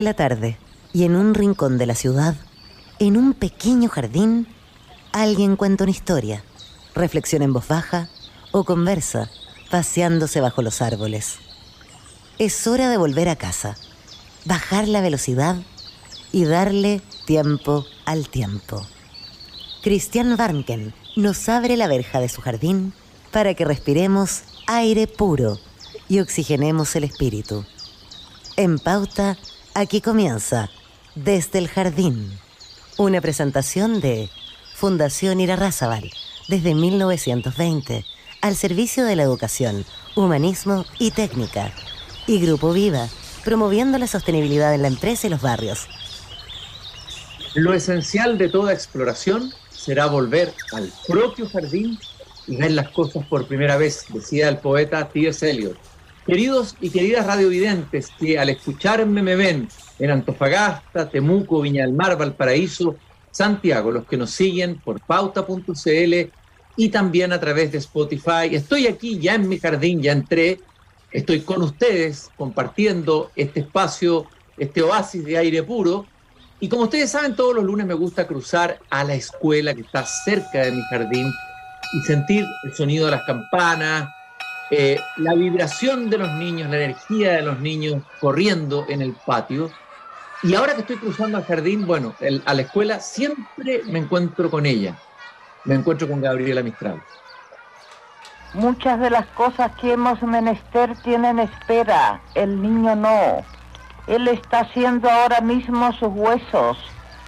La tarde, y en un rincón de la ciudad, en un pequeño jardín, alguien cuenta una historia, reflexiona en voz baja o conversa, paseándose bajo los árboles. Es hora de volver a casa, bajar la velocidad y darle tiempo al tiempo. Christian Warnken nos abre la verja de su jardín para que respiremos aire puro y oxigenemos el espíritu. En Pauta, aquí comienza Desde el Jardín, una presentación de Fundación Irarrázaval, desde 1920, al servicio de la educación, humanismo y técnica, y Grupo Viva, promoviendo la sostenibilidad en la empresa y los barrios. Lo esencial de toda exploración será volver al propio jardín y ver las cosas por primera vez, decía el poeta T.S. Eliot. Queridos y queridas radiovidentes que al escucharme me ven en Antofagasta, Temuco, Viña del Mar, Valparaíso, Santiago, los que nos siguen por pauta.cl y también a través de Spotify. Estoy aquí ya en mi jardín, ya entré, estoy con ustedes compartiendo este espacio, este oasis de aire puro. Y como ustedes saben, todos los lunes me gusta cruzar a la escuela que está cerca de mi jardín y sentir el sonido de las campanas, la vibración de los niños, la energía de los niños corriendo en el patio. Y ahora que estoy cruzando al jardín, bueno, a la escuela, siempre me encuentro con ella. Me encuentro con Gabriela Mistral. Muchas de las cosas que hemos menester tienen espera, el niño no. Él está haciendo ahora mismo sus huesos,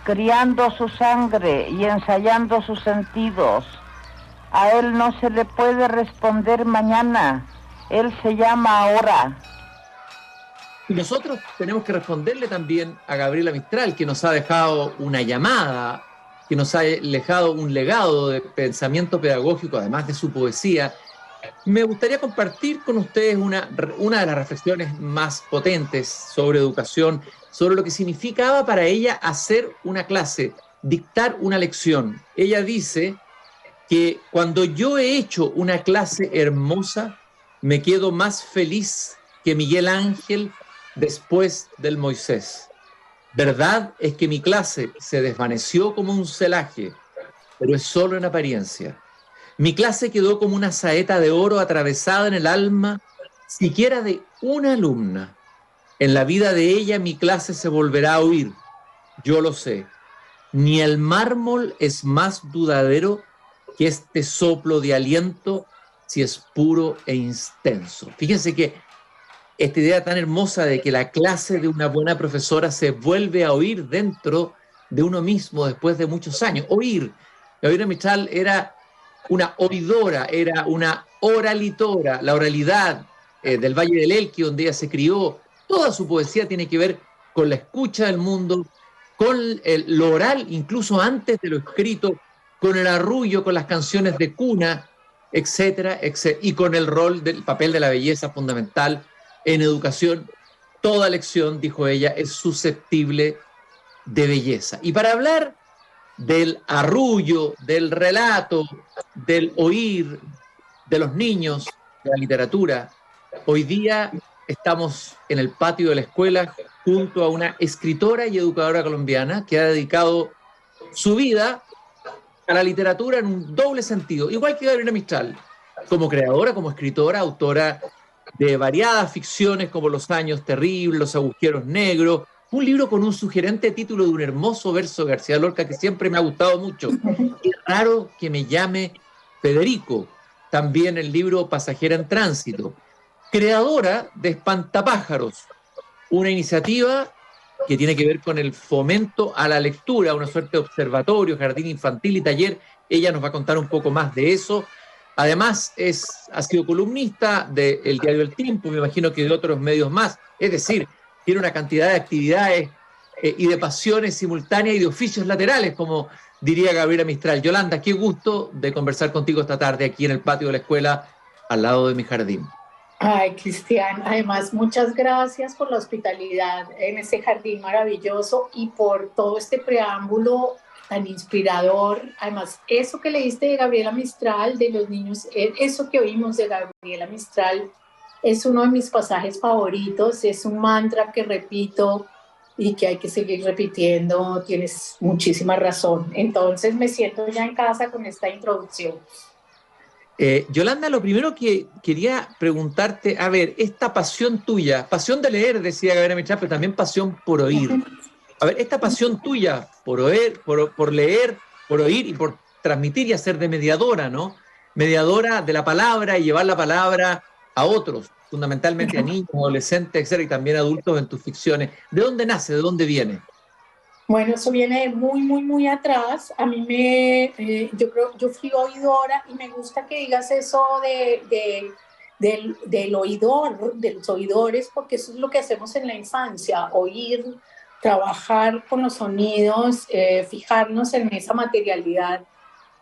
criando su sangre y ensayando sus sentidos. A él no se le puede responder mañana, él se llama ahora. Y nosotros tenemos que responderle también a Gabriela Mistral, que nos ha dejado una llamada, que nos ha dejado un legado de pensamiento pedagógico, además de su poesía. Me gustaría compartir con ustedes una de las reflexiones más potentes sobre educación, sobre lo que significaba para ella hacer una clase, dictar una lección. Ella dice que cuando yo he hecho una clase hermosa, me quedo más feliz que Miguel Ángel después del Moisés. Verdad es que mi clase se desvaneció como un celaje, pero es solo en apariencia. Mi clase quedó como una saeta de oro atravesada en el alma, siquiera de una alumna. En la vida de ella mi clase se volverá a oír, yo lo sé. Ni el mármol es más dudadero que este soplo de aliento si es puro e intenso. Fíjense que esta idea tan hermosa de que la clase de una buena profesora se vuelve a oír dentro de uno mismo después de muchos años. Oír. Gabriela Mistral era una oidora, era una oralitora, la oralidad del Valle del Elqui, donde ella se crió. Toda su poesía tiene que ver con la escucha del mundo, con lo oral, incluso antes de lo escrito, con el arrullo, con las canciones de cuna, etcétera, etcétera, y con el rol del papel de la belleza fundamental en educación. Toda lección, dijo ella, es susceptible de belleza. Y para hablar del arrullo, del relato, del oír, de los niños, de la literatura, hoy día estamos en el patio de la escuela junto a una escritora y educadora colombiana que ha dedicado su vida a la literatura en un doble sentido, igual que Gabriela Mistral, como creadora, como escritora, autora de variadas ficciones como Los años terribles, Los agujeros negros, un libro con un sugerente título de un hermoso verso de García Lorca que siempre me ha gustado mucho. Es raro que me llame Federico, también el libro Pasajera en Tránsito. Creadora de Espantapájaros, una iniciativa que tiene que ver con el fomento a la lectura, una suerte de observatorio, jardín infantil y taller. Ella nos va a contar un poco más de eso. Además, ha sido columnista del diario El Tiempo, me imagino que de otros medios más. Es decir, tiene una cantidad de actividades y de pasiones simultáneas y de oficios laterales, como diría Gabriela Mistral. Yolanda, qué gusto de conversar contigo esta tarde aquí en el patio de la escuela, al lado de mi jardín. Ay, Cristian, además muchas gracias por la hospitalidad en este jardín maravilloso y por todo este preámbulo tan inspirador. Además, eso que leíste de Gabriela Mistral, de los niños, eso que oímos de Gabriela Mistral es uno de mis pasajes favoritos, es un mantra que repito y que hay que seguir repitiendo. Tienes muchísima razón. Entonces me siento ya en casa con esta introducción. Yolanda, lo primero que quería preguntarte, a ver, esta pasión tuya, pasión de leer, decía Gabriela Mistral, pero también pasión por oír. A ver, esta pasión tuya por oír, por leer, por oír y por transmitir y hacer de mediadora, ¿no? Mediadora de la palabra y llevar la palabra a otros, fundamentalmente a niños, adolescentes, etcétera, y también adultos en tus ficciones. ¿De dónde nace? ¿De dónde viene? Bueno, eso viene de muy, muy, muy atrás. A mí yo fui oidora y me gusta que digas eso del oidor, de los oidores, porque eso es lo que hacemos en la infancia, oír, trabajar con los sonidos, fijarnos en esa materialidad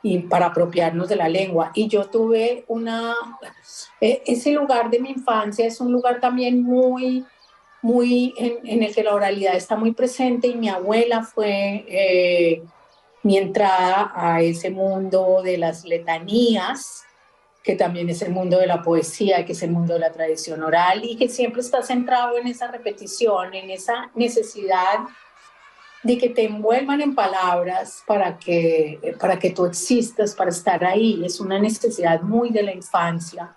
y para apropiarnos de la lengua. Y yo tuve ese lugar de mi infancia es un lugar también muy en el que la oralidad está muy presente, y mi abuela fue mi entrada a ese mundo de las letanías, que también es el mundo de la poesía, que es el mundo de la tradición oral, y que siempre está centrado en esa repetición, en esa necesidad de que te envuelvan en palabras para que tú existas, para estar ahí. Es una necesidad muy de la infancia.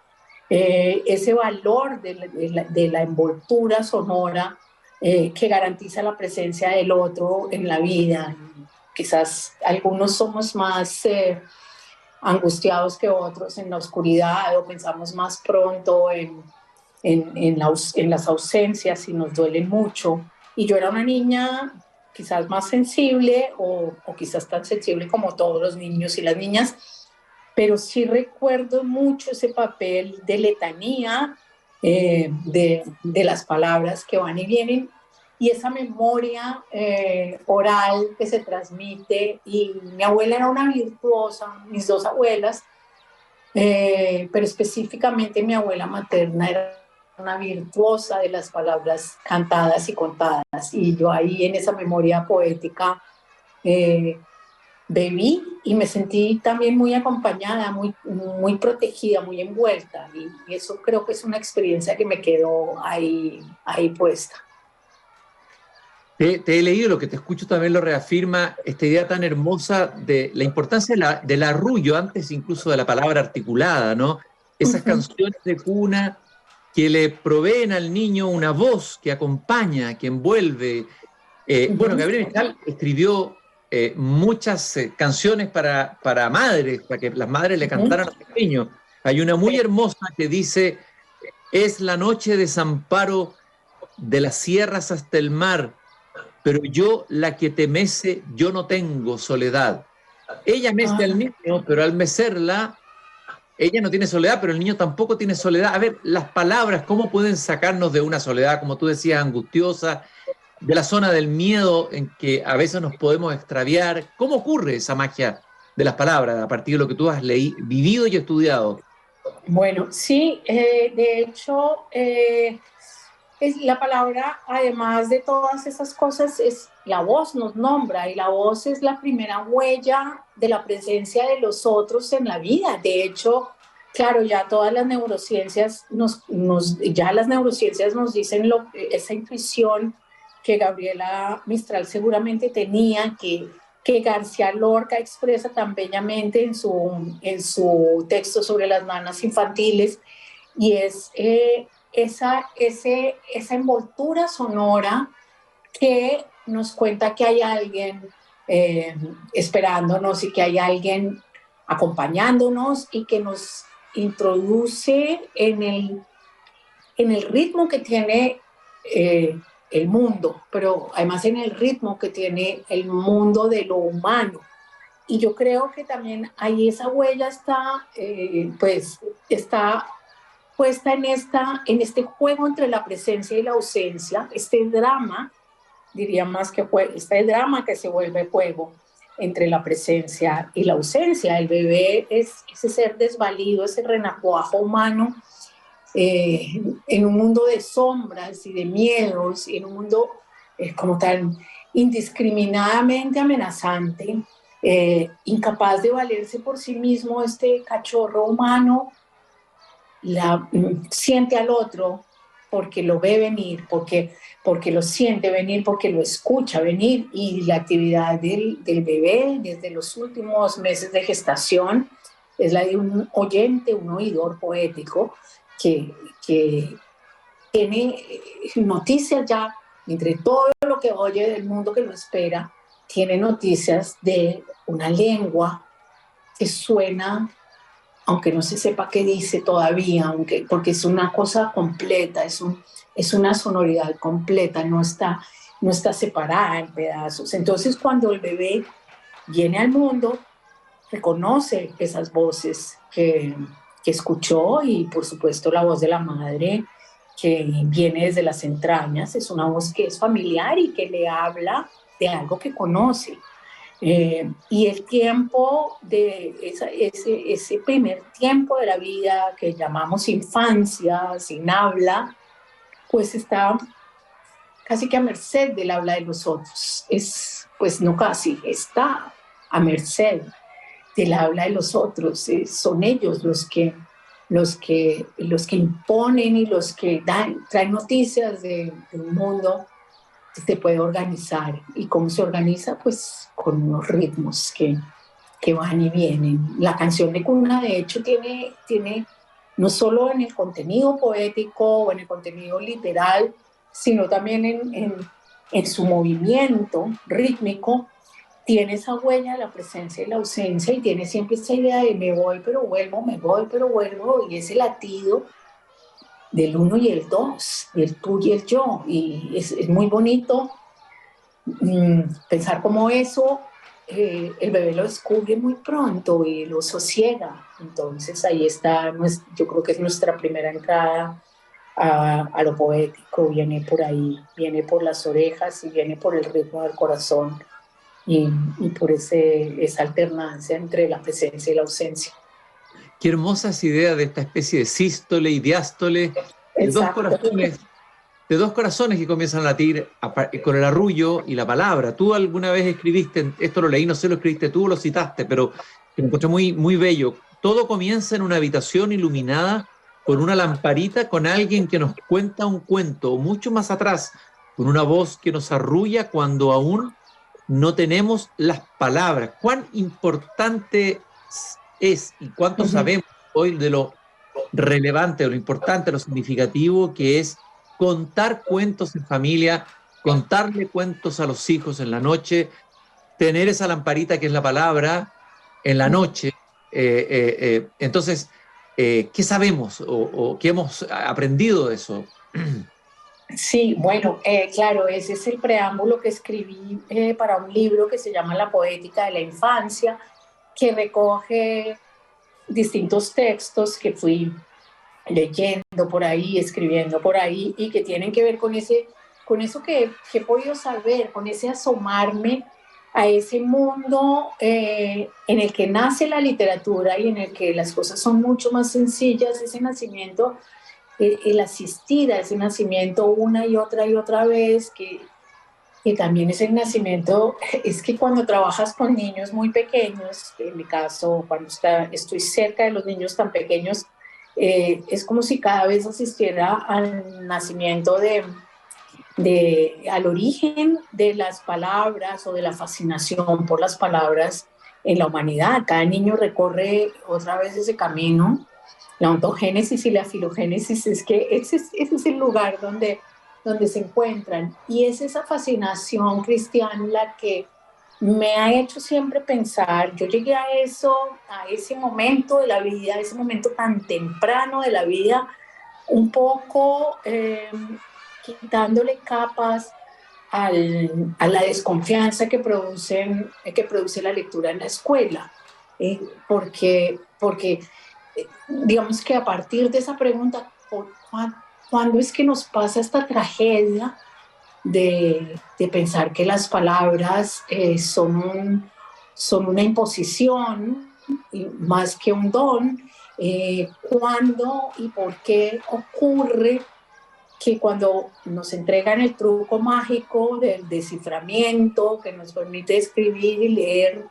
Ese valor de la envoltura sonora que garantiza la presencia del otro en la vida. Quizás algunos somos más angustiados que otros en la oscuridad, o pensamos más pronto en las ausencias y nos duelen mucho. Y yo era una niña quizás más sensible o quizás tan sensible como todos los niños y las niñas, pero sí recuerdo mucho ese papel de letanía, de las palabras que van y vienen, y esa memoria oral que se transmite. Y mi abuela era una virtuosa, mis dos abuelas, pero específicamente mi abuela materna era una virtuosa de las palabras cantadas y contadas, y yo ahí en esa memoria poética bebí y me sentí también muy acompañada, muy protegida, muy envuelta, y eso creo que es una experiencia que me quedó ahí puesta. Te he leído, lo que te escucho también lo reafirma, esta idea tan hermosa de la importancia del arrullo, antes incluso de la palabra articulada, ¿no? Esas canciones de cuna que le proveen al niño una voz que acompaña, que envuelve. Bueno, Gabriela Mistral escribió muchas canciones para madres, para que las madres le cantaran a los niños. Hay una muy hermosa que dice: es la noche de desamparo de las sierras hasta el mar, pero yo la que te mece, yo no tengo soledad. Ella mece al niño, pero al mecerla, ella no tiene soledad, pero el niño tampoco tiene soledad. A ver, las palabras, ¿cómo pueden sacarnos de una soledad, como tú decías, angustiosa, de la zona del miedo en que a veces nos podemos extraviar? ¿Cómo ocurre esa magia de las palabras a partir de lo que tú has vivido y estudiado? Bueno, sí, de hecho, es la palabra, además de todas esas cosas, es la voz nos nombra, y la voz es la primera huella de la presencia de los otros en la vida. De hecho, claro, ya todas las neurociencias ya las neurociencias nos dicen esa intuición que Gabriela Mistral seguramente tenía, que García Lorca expresa tan bellamente en su texto sobre las nanas infantiles, y es esa envoltura sonora que nos cuenta que hay alguien esperándonos, y que hay alguien acompañándonos, y que nos introduce en el ritmo que tiene el mundo, pero además en el ritmo que tiene el mundo de lo humano. Y yo creo que también ahí esa huella está puesta en este juego entre la presencia y la ausencia, este drama, diría más que juego, este drama que se vuelve juego entre la presencia y la ausencia. El bebé es ese ser desvalido, ese renacuajo humano, en un mundo de sombras y de miedos, y en un mundo como tan indiscriminadamente amenazante, incapaz de valerse por sí mismo. Este cachorro humano siente al otro, porque lo ve venir, porque lo siente venir, porque lo escucha venir, y la actividad del bebé desde los últimos meses de gestación es la de un oyente, un oidor poético que tiene noticias ya, entre todo lo que oye del mundo que lo espera, tiene noticias de una lengua que suena, aunque no se sepa qué dice todavía, porque es una cosa completa, es una sonoridad completa, no está separada en pedazos. Entonces, cuando el bebé viene al mundo, reconoce esas voces que escuchó, y por supuesto la voz de la madre que viene desde las entrañas, es una voz que es familiar y que le habla de algo que conoce. Y el tiempo de ese primer tiempo de la vida que llamamos infancia, sin habla, pues está casi que a merced del habla de los otros. Pues no casi, está a merced del habla de los otros. Son ellos los que imponen y los que traen noticias de un mundo que se puede organizar. ¿Y cómo se organiza? Pues con unos ritmos que van y vienen. La canción de cuna, de hecho, tiene no solo en el contenido poético o en el contenido literal, sino también en su movimiento rítmico, tiene esa huella de la presencia y la ausencia, y tiene siempre esa idea de me voy pero vuelvo, me voy pero vuelvo, y ese latido del uno y el dos, del tú y el yo, y es muy bonito pensar como eso, el bebé lo descubre muy pronto y lo sosiega. Entonces ahí está, yo creo que es nuestra primera entrada a lo poético, viene por ahí, viene por las orejas y viene por el ritmo del corazón, y por esa alternancia entre la presencia y la ausencia. Qué hermosa esa idea de esta especie de sístole y diástole, de dos corazones que comienzan a latir con el arrullo y la palabra. Tú alguna vez escribiste, esto lo leí, no sé, lo escribiste tú o lo citaste, pero lo encontré muy, muy bello. Todo comienza en una habitación iluminada con una lamparita, con alguien que nos cuenta un cuento, o mucho más atrás, con una voz que nos arrulla cuando aún no tenemos las palabras. ¿Cuán importante es y cuánto sabemos hoy de lo relevante, de lo importante, de lo significativo que es contar cuentos en familia, contarle cuentos a los hijos en la noche, tener esa lamparita que es la palabra en la noche? Entonces, ¿qué sabemos o qué hemos aprendido de eso? Sí, bueno, claro, ese es el preámbulo que escribí para un libro que se llama La poética de la infancia, que recoge distintos textos que fui leyendo por ahí, escribiendo por ahí, y que tienen que ver con eso que he podido saber, con ese asomarme a ese mundo en el que nace la literatura y en el que las cosas son mucho más sencillas, ese nacimiento, el asistir a ese nacimiento una y otra vez, que también es el nacimiento. Es que cuando trabajas con niños muy pequeños, en mi caso, cuando estoy cerca de los niños tan pequeños, es como si cada vez asistiera al nacimiento al origen de las palabras, o de la fascinación por las palabras en la humanidad. Cada niño recorre otra vez ese camino. La ontogénesis y la filogénesis, es que ese es el lugar donde se encuentran, y es esa fascinación, Cristian, la que me ha hecho siempre pensar. Yo llegué a ese momento de la vida, a ese momento tan temprano de la vida, un poco quitándole capas a la desconfianza que produce la lectura en la escuela, porque digamos que a partir de esa pregunta, ¿cuándo es que nos pasa esta tragedia de pensar que las palabras son una imposición más que un don? ¿Cuándo y por qué ocurre que cuando nos entregan el truco mágico del desciframiento que nos permite escribir y leer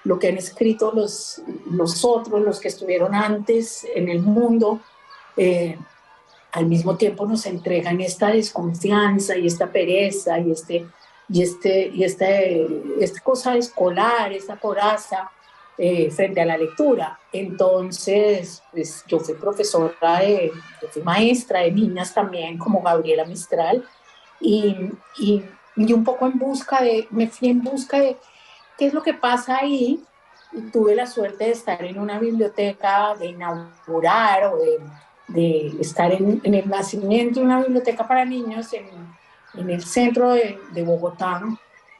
lo que han escrito los otros, los que estuvieron antes en el mundo, al mismo tiempo nos entregan esta desconfianza y esta pereza y esta cosa escolar, esta coraza frente a la lectura. Entonces, pues, yo fui yo fui maestra de niñas también, como Gabriela Mistral, y, y, y un poco me fui en busca de qué es lo que pasa ahí. Y tuve la suerte de estar en una biblioteca, de inaugurar o de estar en el nacimiento de una biblioteca para niños en el centro de Bogotá,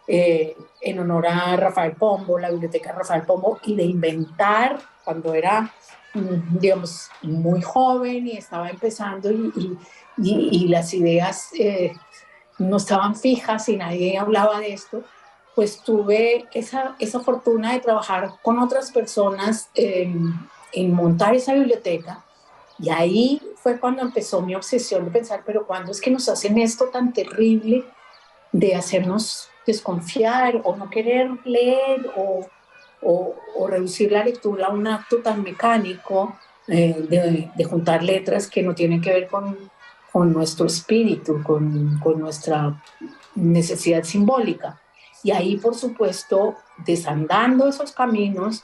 en honor a Rafael Pombo, la biblioteca Rafael Pombo, y de inventar cuando era, digamos, muy joven y estaba empezando y las ideas no estaban fijas y nadie hablaba de esto, pues tuve esa fortuna de trabajar con otras personas en montar esa biblioteca. Y ahí fue cuando empezó mi obsesión de pensar, pero ¿cuándo es que nos hacen esto tan terrible de hacernos desconfiar o no querer leer o reducir la lectura a un acto tan mecánico de juntar letras que no tienen que ver con nuestro espíritu, con nuestra necesidad simbólica? Y ahí, por supuesto, desandando esos caminos,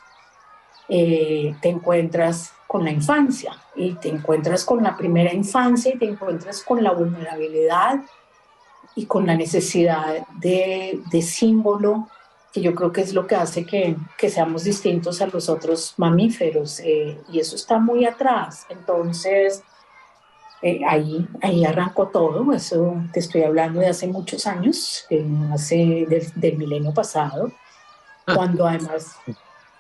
te encuentras con la infancia y te encuentras con la primera infancia y te encuentras con la vulnerabilidad y con la necesidad de símbolo, que yo creo que es lo que hace que seamos distintos a los otros mamíferos, y eso está muy atrás. Entonces, ahí arrancó todo. Eso te estoy hablando de hace muchos años, del milenio pasado, cuando además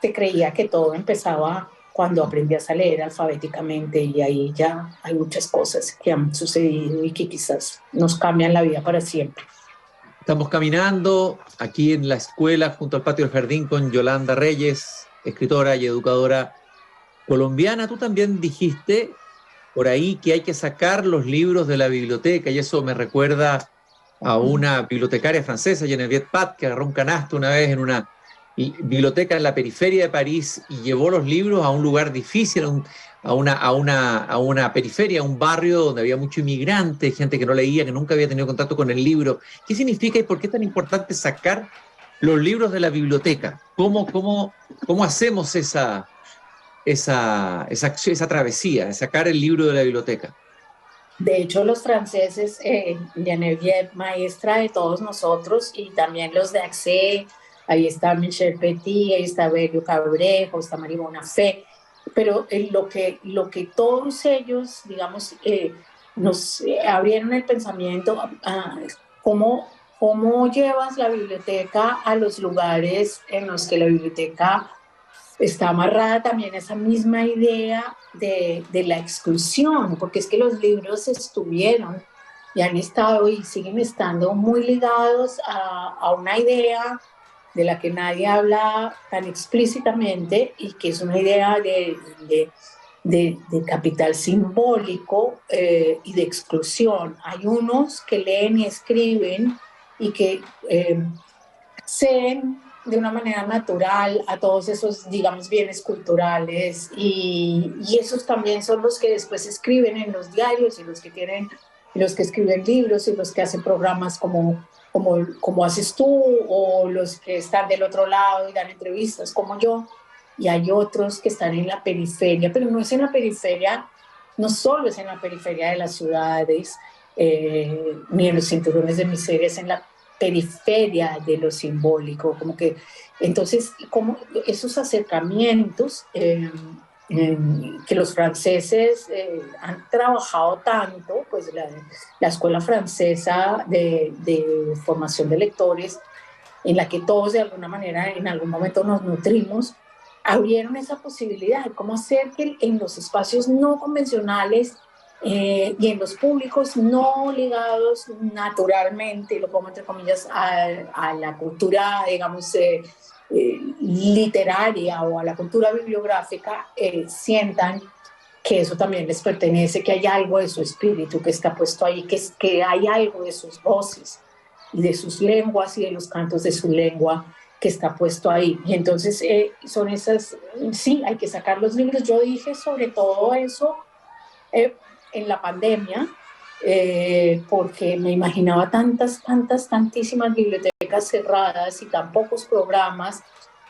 se creía que todo empezaba cuando aprendías a leer alfabéticamente, y ahí ya hay muchas cosas que han sucedido y que quizás nos cambian la vida para siempre. Estamos caminando aquí en la escuela junto al patio del jardín con Yolanda Reyes, escritora y educadora colombiana. Tú también dijiste por ahí que hay que sacar los libros de la biblioteca, y eso me recuerda a una bibliotecaria francesa, Geneviève Pat, que agarró un canasto una vez en una biblioteca en la periferia de París y llevó los libros a un lugar difícil, a una periferia, a un barrio donde había mucho inmigrante, gente que no leía, que nunca había tenido contacto con el libro. ¿Qué significa y por qué es tan importante sacar los libros de la biblioteca? ¿Cómo hacemos esa travesía, de sacar el libro de la biblioteca? De hecho, los franceses, Geneviève, maestra de todos nosotros, y también los de Accès, ahí está Michel Petit, ahí está Belio Cabrejo, está Marie Bonafé, pero lo que todos ellos, digamos, nos abrieron el pensamiento, cómo llevas la biblioteca a los lugares en los que la biblioteca está amarrada también a esa misma idea de la exclusión, porque es que los libros estuvieron y han estado y siguen estando muy ligados a una idea de la que nadie habla tan explícitamente, y que es una idea de capital simbólico y de exclusión. Hay unos que leen y escriben y que acceden de una manera natural a todos esos, digamos, bienes culturales, y esos también son los que después escriben en los diarios, y los que escriben libros, y los que hacen programas como haces tú, o los que están del otro lado y dan entrevistas como yo. Y hay otros que están en la periferia, pero no solo es en la periferia de las ciudades, ni en los cinturones de miseria, es en la periferia de lo simbólico, como que entonces como esos acercamientos que los franceses han trabajado tanto, pues la escuela francesa de formación de lectores, en la que todos de alguna manera en algún momento nos nutrimos, abrieron esa posibilidad, cómo hacer que en los espacios no convencionales y en los públicos no ligados naturalmente, lo pongo entre comillas, a la cultura, digamos, literaria o a la cultura bibliográfica, sientan que eso también les pertenece, que hay algo de su espíritu que está puesto ahí, que hay algo de sus voces y de sus lenguas y de los cantos de su lengua que está puesto ahí. Y entonces son esas, sí, hay que sacar los libros. Yo dije sobre todo eso en la pandemia, porque me imaginaba tantísimas bibliotecas cerradas y tan pocos programas,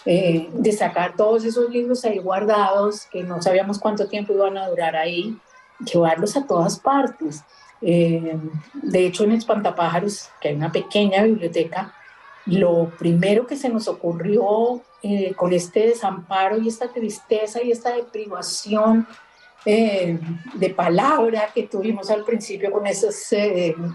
de sacar todos esos libros ahí guardados, que no sabíamos cuánto tiempo iban a durar ahí, llevarlos a todas partes. De hecho, en Espantapájaros, que hay una pequeña biblioteca, lo primero que se nos ocurrió, con este desamparo y esta tristeza y esta deprivación de palabra que tuvimos al principio con esas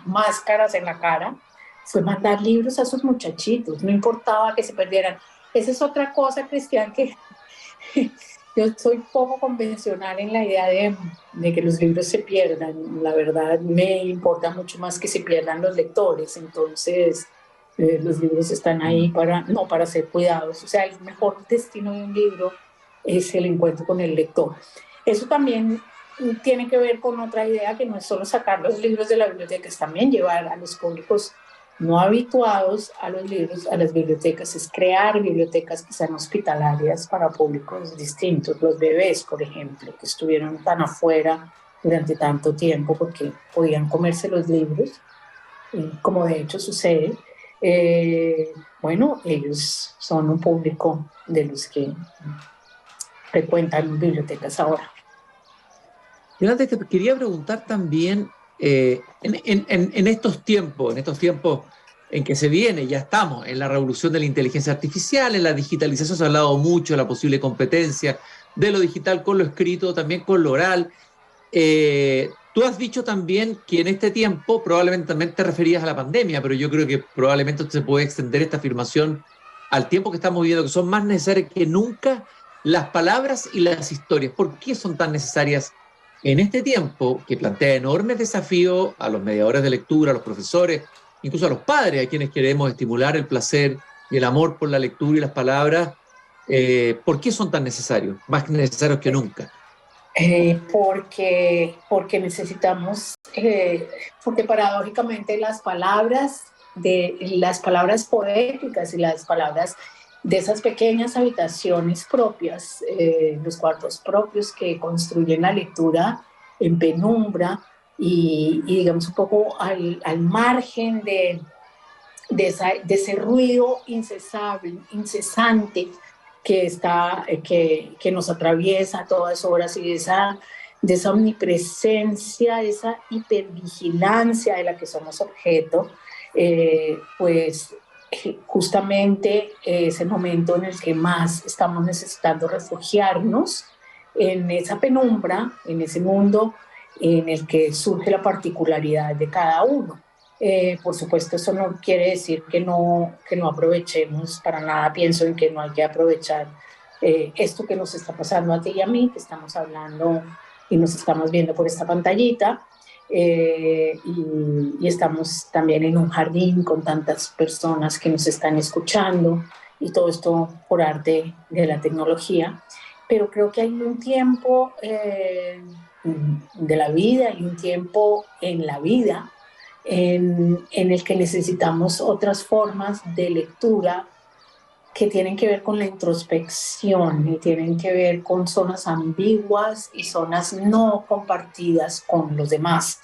máscaras en la cara, fue mandar libros a esos muchachitos, no importaba que se perdieran. Esa es otra cosa, Cristian, que yo soy poco convencional en la idea de que los libros se pierdan. La verdad, me importa mucho más que se pierdan los lectores. Entonces, los libros están ahí no para ser cuidados. O sea, el mejor destino de un libro es el encuentro con el lector. Eso también tiene que ver con otra idea, que no es solo sacar los libros de la biblioteca, es también llevar a los públicos no habituados a los libros, a las bibliotecas, es crear bibliotecas que sean hospitalarias para públicos distintos. Los bebés, por ejemplo, que estuvieron tan afuera durante tanto tiempo porque podían comerse los libros, como de hecho sucede. Bueno, ellos son un público de los que frecuentan bibliotecas ahora. Yo antes te quería preguntar también, en estos tiempos en que se viene, ya estamos en la revolución de la inteligencia artificial, en la digitalización, se ha hablado mucho de la posible competencia de lo digital con lo escrito, también con lo oral. Tú has dicho también que en este tiempo, probablemente también te referías a la pandemia, pero yo creo que probablemente se puede extender esta afirmación al tiempo que estamos viviendo, que son más necesarias que nunca las palabras y las historias. ¿Por qué son tan necesarias en este tiempo que plantea enormes desafíos a los mediadores de lectura, a los profesores, incluso a los padres, a quienes queremos estimular el placer y el amor por la lectura y las palabras? ¿Por qué son tan necesarios? Más necesarios que nunca. Porque necesitamos, porque paradójicamente las palabras poéticas y las palabras de esas pequeñas habitaciones propias, los cuartos propios que construyen la lectura en penumbra y digamos un poco al margen de ese ruido incesante que nos atraviesa a todas horas, y de esa omnipresencia, de esa hipervigilancia de la que somos objeto, pues justamente es el momento en el que más estamos necesitando refugiarnos en esa penumbra, en ese mundo en el que surge la particularidad de cada uno. Por supuesto, eso no quiere decir que no aprovechemos, para nada pienso en que no hay que aprovechar esto que nos está pasando a ti y a mí, que estamos hablando y nos estamos viendo por esta pantallita, y estamos también en un jardín con tantas personas que nos están escuchando, y todo esto por arte de la tecnología. Pero creo que hay un tiempo de la vida y un tiempo en la vida en el que necesitamos otras formas de lectura que tienen que ver con la introspección y tienen que ver con zonas ambiguas y zonas no compartidas con los demás.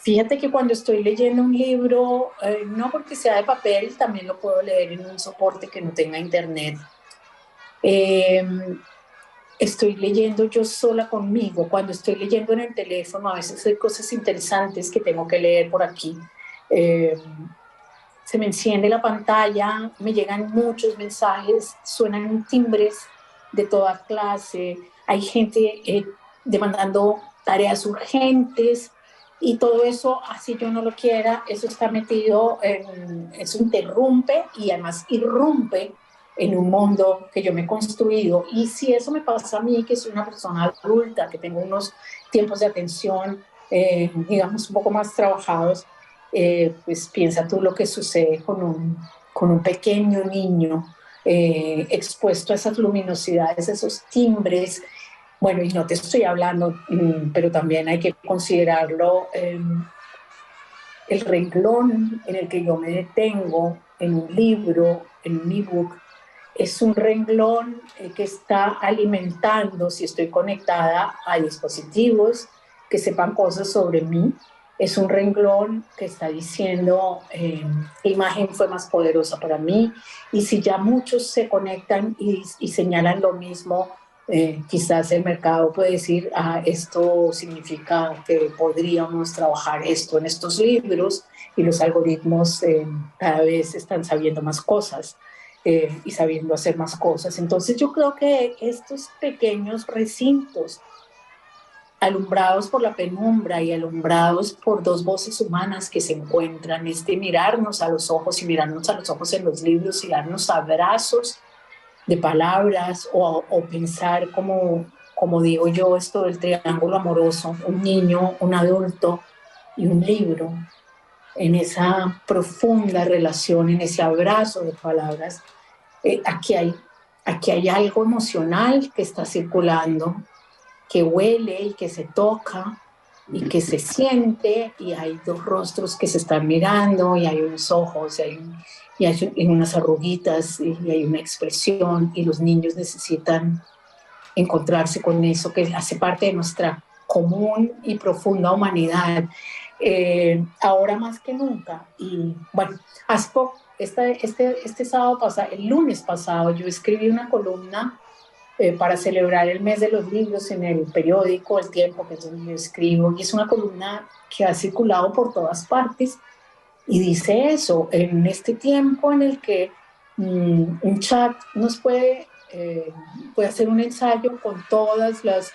Fíjate que cuando estoy leyendo un libro, no porque sea de papel, también lo puedo leer en un soporte que no tenga internet. Estoy leyendo yo sola conmigo. Cuando estoy leyendo en el teléfono, a veces hay cosas interesantes que tengo que leer por aquí. Se me enciende la pantalla, me llegan muchos mensajes, suenan timbres de toda clase, hay gente demandando tareas urgentes, y todo eso, así yo no lo quiera, eso está metido, eso interrumpe y además irrumpe en un mundo que yo me he construido. Y si eso me pasa a mí, que soy una persona adulta, que tengo unos tiempos de atención, digamos, un poco más trabajados, pues piensa tú lo que sucede con un pequeño niño expuesto a esas luminosidades, esos timbres. Bueno, y no te estoy hablando, pero también hay que considerarlo, el renglón en el que yo me detengo en un libro, en un ebook, es un renglón que está alimentando, si estoy conectada a dispositivos, que sepan cosas sobre mí. Es un renglón que está diciendo qué imagen fue más poderosa para mí, y si ya muchos se conectan y señalan lo mismo, quizás el mercado puede decir, esto significa que podríamos trabajar esto en estos libros, y los algoritmos cada vez están sabiendo más cosas y sabiendo hacer más cosas. Entonces yo creo que estos pequeños recintos alumbrados por la penumbra y alumbrados por dos voces humanas que se encuentran, mirarnos a los ojos y mirarnos a los ojos en los libros y darnos abrazos de palabras o pensar como digo yo, esto del triángulo amoroso, un niño, un adulto y un libro, en esa profunda relación, en ese abrazo de palabras. Aquí hay algo emocional que está circulando, que huele y que se toca y que se siente, y hay dos rostros que se están mirando, y hay unos ojos, y hay unas arruguitas, y hay una expresión, y los niños necesitan encontrarse con eso que hace parte de nuestra común y profunda humanidad, ahora más que nunca. Y bueno, hace poco, este sábado pasado, el lunes pasado, yo escribí una columna para celebrar el mes de los libros en el periódico El Tiempo, que es donde yo escribo, y es una columna que ha circulado por todas partes, y dice eso: en este tiempo en el que un chat nos puede hacer un ensayo con todas las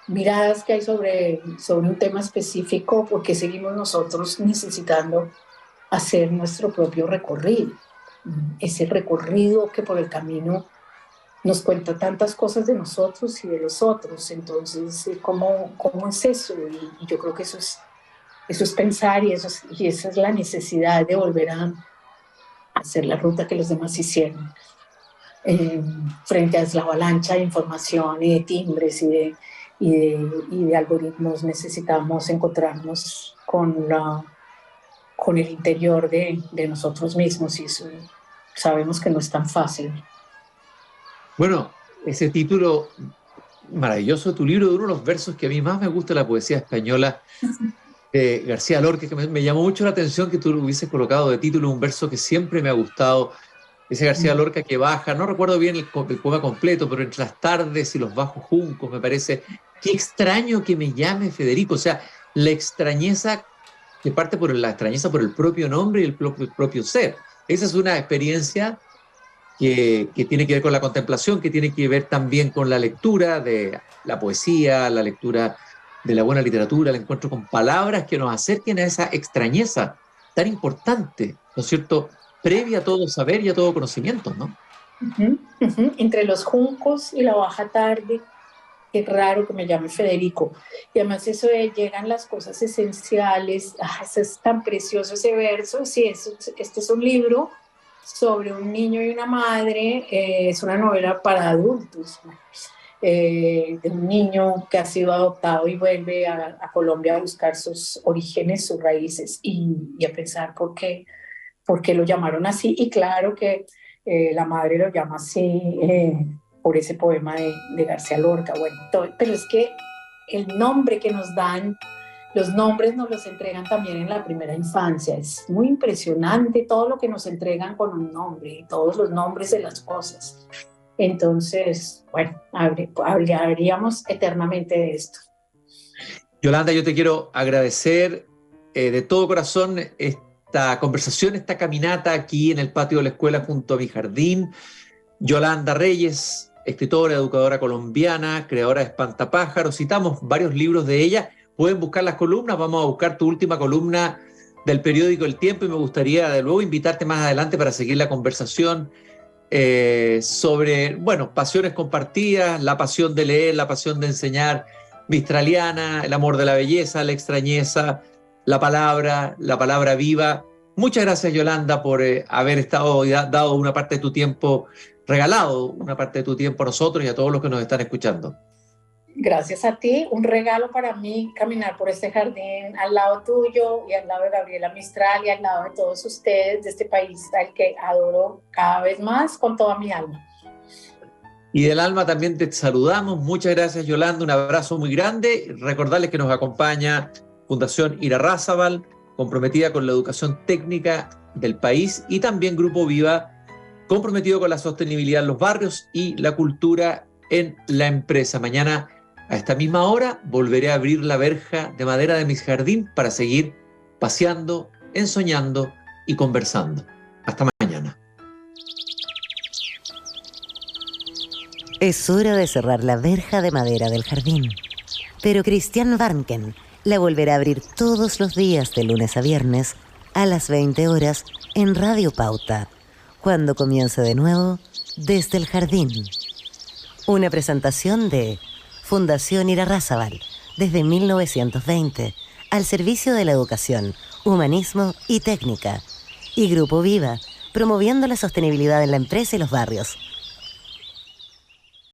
miradas que hay sobre un tema específico, porque seguimos nosotros necesitando hacer nuestro propio recorrido, ese recorrido que por el camino nos cuenta tantas cosas de nosotros y de los otros. Entonces, ¿cómo es eso? Y yo creo que eso es pensar, y esa es la necesidad de volver a hacer la ruta que los demás hicieron. Frente a la avalancha de información y de timbres y de algoritmos, necesitamos encontrarnos con el interior de nosotros mismos, y eso sabemos que no es tan fácil. Bueno, ese título maravilloso de tu libro, de uno de los versos que a mí más me gusta de la poesía española, de García Lorca, que me llamó mucho la atención que tú lo hubieses colocado de título, un verso que siempre me ha gustado, ese García Lorca que baja, no recuerdo bien el poema completo, pero entre las tardes y los bajos juncos, me parece, qué extraño que me llame Federico, o sea, la extrañeza que parte por la extrañeza por el propio nombre y el propio ser. Esa es una experiencia que tiene que ver con la contemplación, que tiene que ver también con la lectura de la poesía, la lectura de la buena literatura, el encuentro con palabras que nos acerquen a esa extrañeza tan importante, ¿no es cierto?, previa a todo saber y a todo conocimiento, ¿no? Entre los juncos y la baja tarde, qué raro que me llame Federico. Y además eso de llegan las cosas esenciales, eso es tan precioso ese verso. Sí, este es un libro sobre un niño y una madre, es una novela para adultos, de un niño que ha sido adoptado y vuelve a Colombia a buscar sus orígenes, sus raíces, y a pensar por qué lo llamaron así. Y claro que la madre lo llama así por ese poema de García Lorca. Bueno, pero es que el nombre que nos dan, los nombres nos los entregan también en la primera infancia. Es muy impresionante todo lo que nos entregan con un nombre, todos los nombres de las cosas. Entonces, bueno, hablaríamos eternamente de esto. Yolanda, yo te quiero agradecer de todo corazón esta conversación, esta caminata aquí en el patio de la escuela junto a mi jardín. Yolanda Reyes, escritora, educadora colombiana, creadora de Espantapájaros. Citamos varios libros de ella. Pueden buscar las columnas. Vamos a buscar tu última columna del periódico El Tiempo, y me gustaría de nuevo invitarte más adelante para seguir la conversación sobre, bueno, pasiones compartidas, la pasión de leer, la pasión de enseñar mistraliana, el amor de la belleza, la extrañeza, la palabra viva. Muchas gracias, Yolanda, por haber estado y dado una parte de tu tiempo, regalado una parte de tu tiempo a nosotros y a todos los que nos están escuchando. Gracias a ti, un regalo para mí caminar por este jardín al lado tuyo y al lado de Gabriela Mistral y al lado de todos ustedes de este país al que adoro cada vez más con toda mi alma. Y del alma también te saludamos. Muchas gracias, Yolanda. Un abrazo muy grande. Recordarles que nos acompaña Fundación Irarrázaval, comprometida con la educación técnica del país, y también Grupo Viva, comprometido con la sostenibilidad en los barrios y la cultura en la empresa. Mañana a esta misma hora volveré a abrir la verja de madera de mi jardín para seguir paseando, ensoñando y conversando. Hasta mañana. Es hora de cerrar la verja de madera del jardín. Pero Cristian Warnken la volverá a abrir todos los días de lunes a viernes a las 20 horas en Radio Pauta, cuando comience de nuevo Desde el Jardín. Una presentación de Fundación Irarrázaval, desde 1920, al servicio de la educación, humanismo y técnica. Y Grupo Viva, promoviendo la sostenibilidad en la empresa y los barrios.